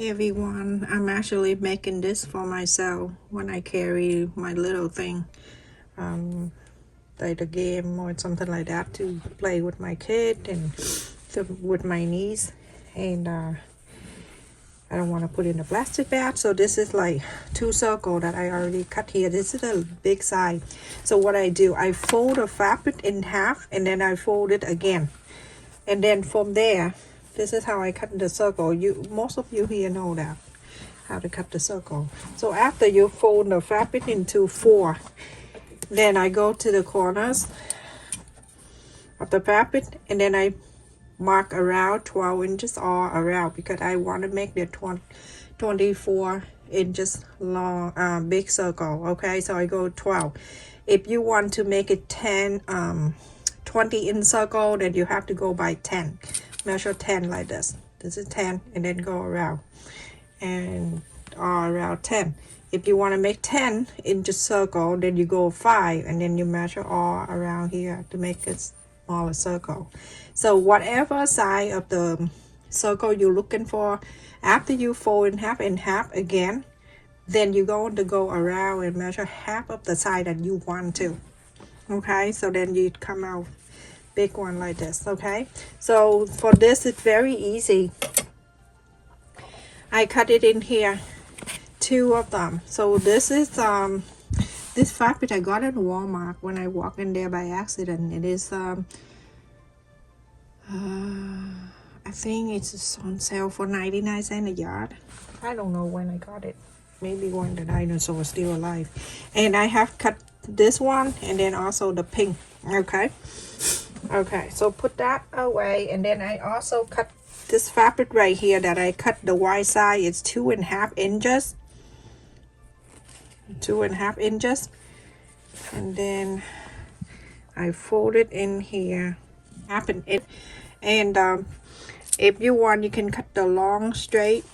Hi everyone, I'm actually making this for myself when I carry my little thing, like a game or something like that to play with my kid and with my niece. And I don't want to put in a plastic bag, so this is like 2 circles that I already cut here. This is a big size. So what I do, I fold the fabric in half and then I fold it again, and then from there, this is how I cut the circle. Most of you here know that how to cut the circle. So after you fold the fabric into 4, then I go to the corners of the fabric and then I mark around 12 inches all around, because I want to make the 24 inches long big circle. Okay, so I go 12. If you want to make it 20 inch circle, then you have to go by 10. Measure 10 like this. This is 10, and then go around and all around 10. If you want to make 10 inch circle, then you go 5, and then you measure all around here to make it smaller circle. So whatever side of the circle you're looking for, after you fold in half again, then you're going to go around and measure half of the side that you want to. Okay, so then you come out big one like this. Okay, so for this it's very easy. I cut it in here, 2 of them. So this is this fabric I got at Walmart when I walked in there by accident. It is I think it's on sale for 99 cents a yard. I don't know when I got it, maybe when the dinosaur was still alive. And I have cut this one and then also the pink. Okay, so put that away, and then I also cut this fabric right here that I cut the wide side. It's 2.5 inches. 2.5 inches, and then I fold it in here, happen it, and if you want, you can cut the long straight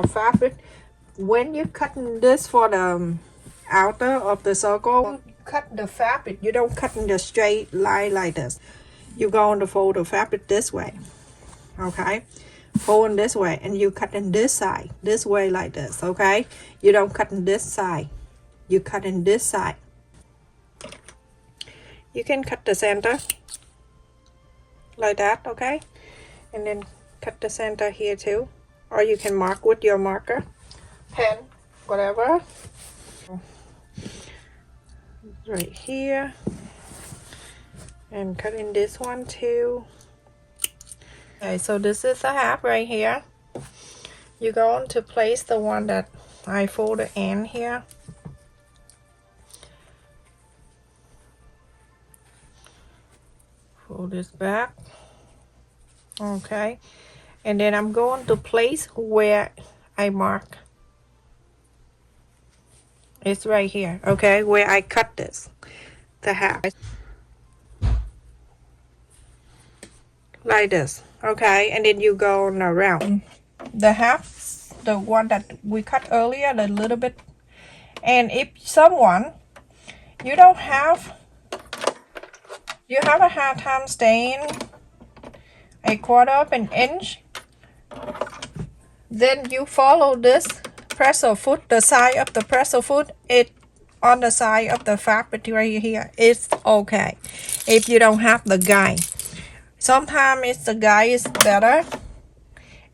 fabric. When you're cutting this for the outer of the circle, cut the fabric. You don't cut in the straight line like this. You're going to fold the fabric this way. Okay, fold this way, and you cut in this side this way like this. Okay, you don't cut in this side, you cut in this side. You can cut the center like that. Okay, and then cut the center here too, or you can mark with your marker, pen, whatever, right here, and cut in this one too. Okay, so this is a half right here. You're going to place the one that I folded in here. Fold this back. Okay, and then I'm going to place where I mark. It's right here. Okay, where I cut this, the half, like this. Okay, and then you go on around the half, the one that we cut earlier, the little bit. And if someone you have a hard time staying 1/4 of an inch, then you follow this presser foot, the side of the presser foot, it on the side of the fabric right here. It's okay if you don't have the guide. Sometimes it's the guide is better.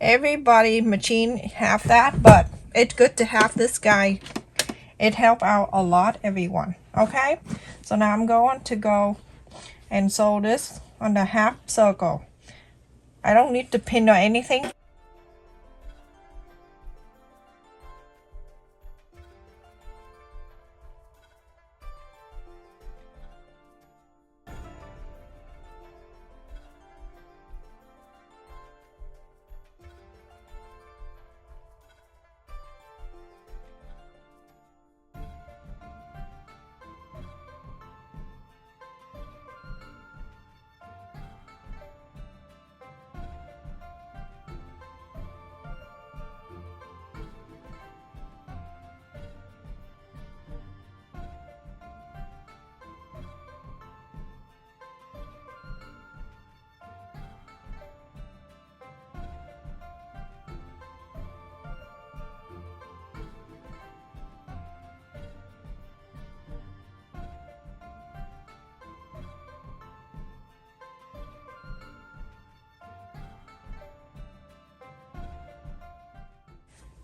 Everybody machine have that, but it's good to have this guide. It help out a lot, everyone. Okay, so now I'm going to go and sew this on the half circle. I don't need to pin or anything.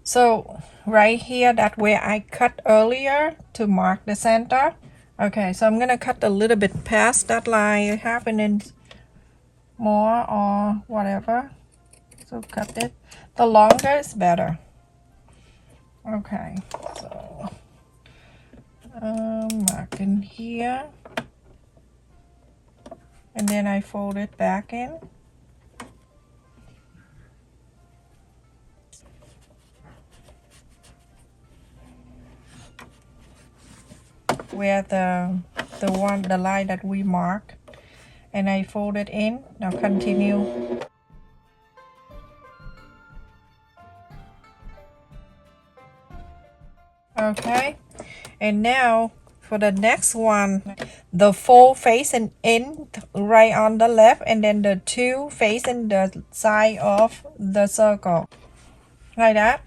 So right here, that where I cut earlier to mark the center. Okay, so I'm gonna cut a little bit past that line, 1/2 inch more or whatever. So cut it. The longer is better. Okay, so mark in here, and then I fold it back in. Where the line that we mark, and I fold it in. Now continue. Okay, and now for the next one, the 4 facing in right on the left, and then the 2 facing the side of the circle, like that.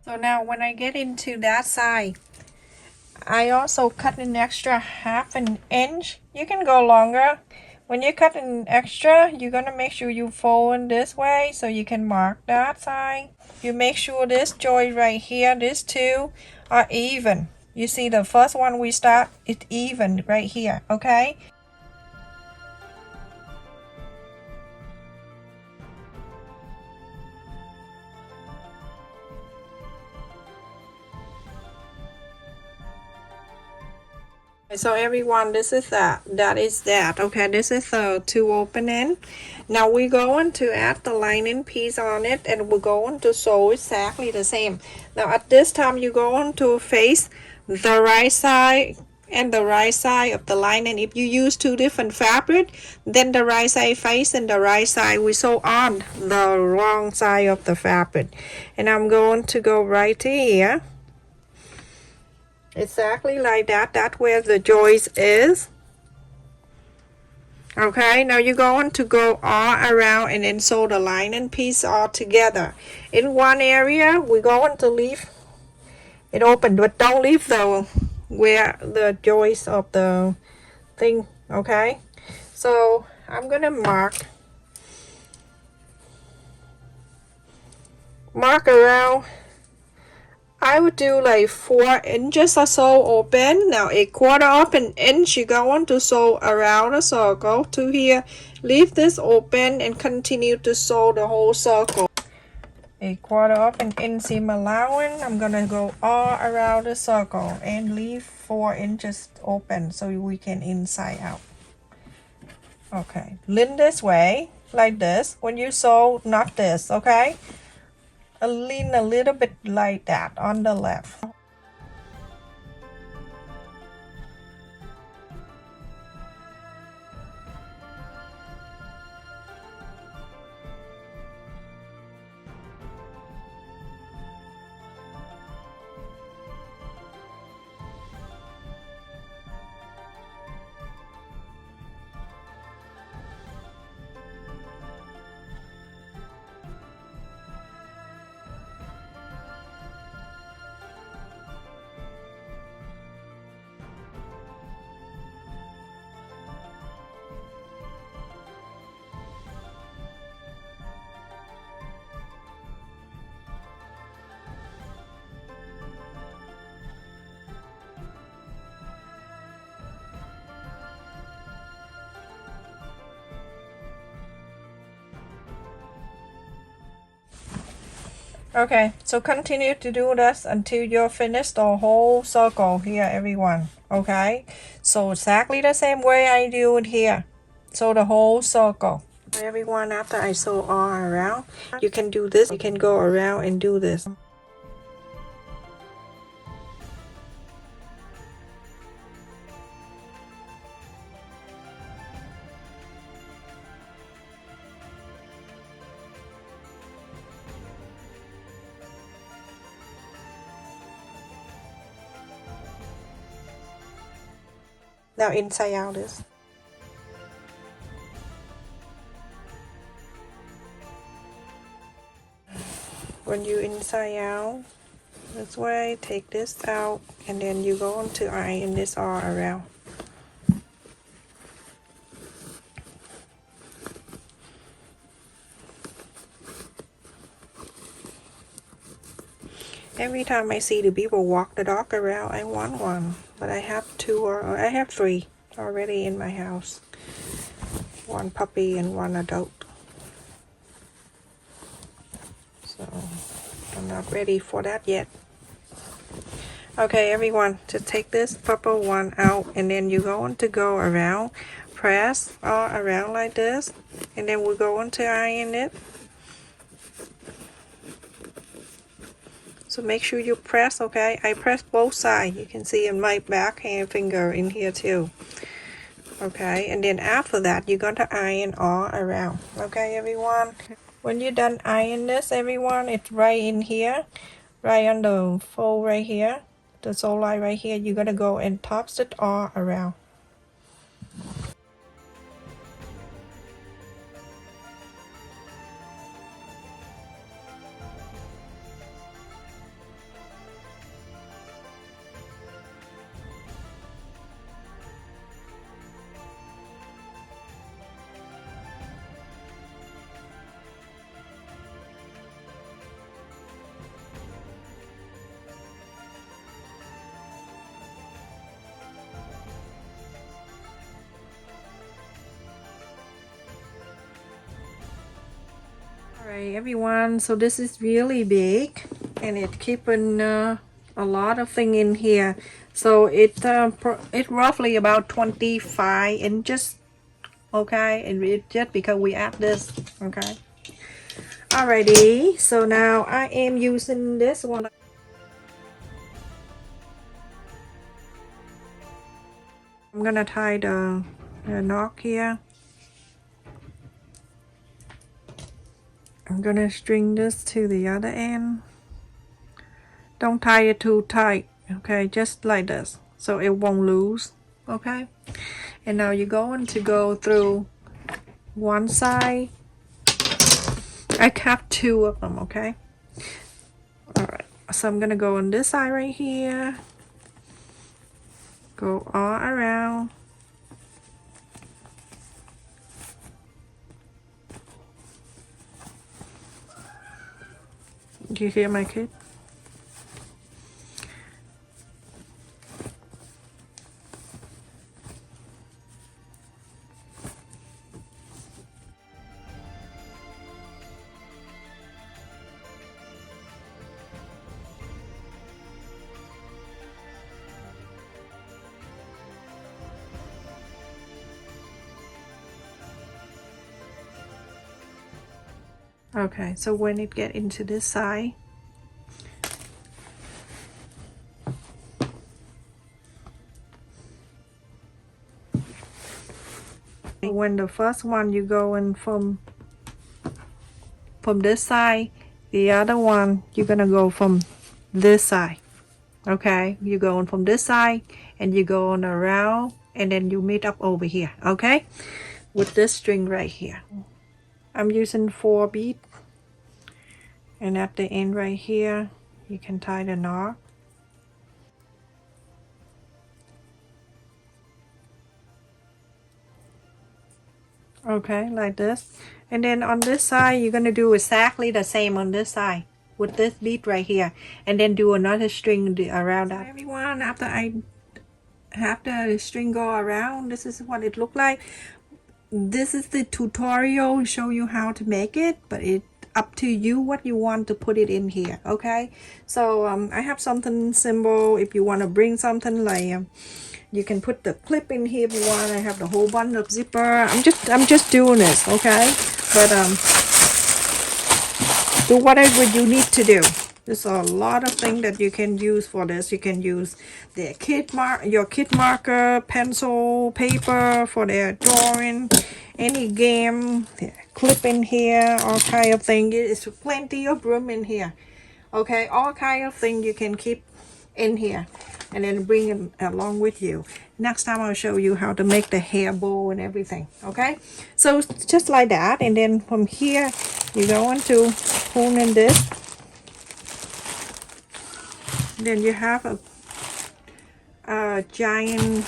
So now when I get into that side, I also cut an extra 1/2 inch. You can go longer. When you cut an extra, you're gonna make sure you fold this way so you can mark that side. You make sure this joint right here, these two are even. You see the first one we start, it's even right here, okay? So everyone, this is that is that. Okay, this is the 2 opening. Now we're going to add the lining piece on it, and we're going to sew exactly the same. Now at this time, you're going to face the right side and the right side of the lining. If you use 2 different fabric, then the right side face and the right side we sew on the wrong side of the fabric. And I'm going to go right to here. Exactly like that. That's where the joist is. Okay, now you're going to go all around and then sew the lining piece all together. In one area, we're going to leave it open, but don't leave the where the joist of the thing. Okay, so I'm gonna mark around. I would do like 4 inches or so open. Now 1/4 of an inch, you're going to sew around the circle to here. Leave this open and continue to sew the whole circle. 1/4 of an inch seam allowance. I'm gonna go all around the circle and leave 4 inches open so we can inside out. Okay, lean this way like this when you sew, not this. Okay, lean a little bit like that on the left. Okay, so continue to do this until you're finished the whole circle here, everyone. Okay, so exactly the same way I do it here. So the whole circle. Everyone, after I sew all around, you can do this. You can go around and do this. now inside out this. When you inside out this way, take this out, and then you go on to iron this all around. Every time I see the people walk the dog around, I want one, but I have two or I have three already in my house. One puppy and one adult. So I'm not ready for that yet. Okay, everyone, just take this purple one out, and then you're going to go around, press all around like this, and then we're going to iron it. So make sure you press, okay? I press both sides. You can see in my backhand finger in here too. Okay, and then after that, you're going to iron all around. Okay, everyone? When you're done iron this, everyone, it's right in here. Right on the fold right here. The sole line right here. You're going to go and tops it all around. Alright, everyone, so this is really big, and it keeping a lot of thing in here. So it's roughly about 25 inches. Okay, and it just because we add this. Okay. Alrighty, so now I am using this one. I'm gonna tie the knot here. I'm gonna string this to the other end. Don't tie it too tight, okay, just like this, so it won't lose. Okay, and now you're going to go through one side. I have two of them, okay. All right, so I'm gonna go on this side right here, go all around. Do you hear my kid? Okay, so when it get into this side, when the first one you go in from this side, the other one you're gonna go from this side. Okay, you're going from this side and you're going around, and then you meet up over here. Okay, with this string right here. I'm using 4 beads, and at the end right here you can tie the knot. Okay, like this. And then on this side you're going to do exactly the same on this side with this bead right here, and then do another string around that. Everyone, after I have the string go around, this is what it looked like. This is the tutorial to show you how to make it, but it's up to you what you want to put it in here. Okay, so I have something simple. If you want to bring something like you can put the clip in here if you want. I have the whole bundle of zipper. I'm just doing this, okay? But do whatever you need to do. There's a lot of things that you can use for this. You can use your kit marker, pencil, paper for their drawing, any game, clip in here, all kind of things. It's plenty of room in here. Okay, all kind of things you can keep in here. and then bring it along with you. Next time I'll show you how to make the hair bow and everything. Okay, so just like that, and then from here you're going to pull in this. Then you have a giant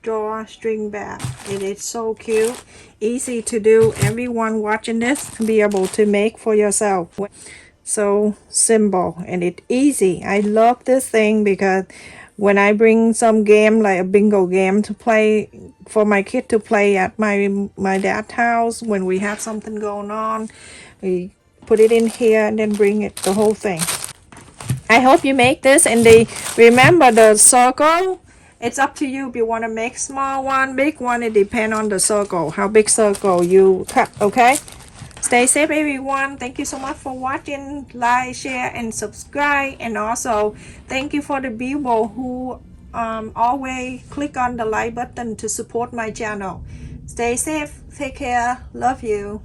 drawstring bag. It is so cute, easy to do. Everyone watching this be able to make for yourself. So simple and it's easy. I love this thing because when I bring some game like a bingo game to play for my kid to play at my dad's house, when we have something going on, we put it in here and then bring it the whole thing. I hope you make this, and remember the circle. It's up to you if you want to make small one, big one. It depends on the circle, how big circle you cut. Okay, stay safe everyone. Thank you so much for watching. Like, share and subscribe, and also thank you for the people who always click on the like button to support my channel. Stay safe, take care, love you.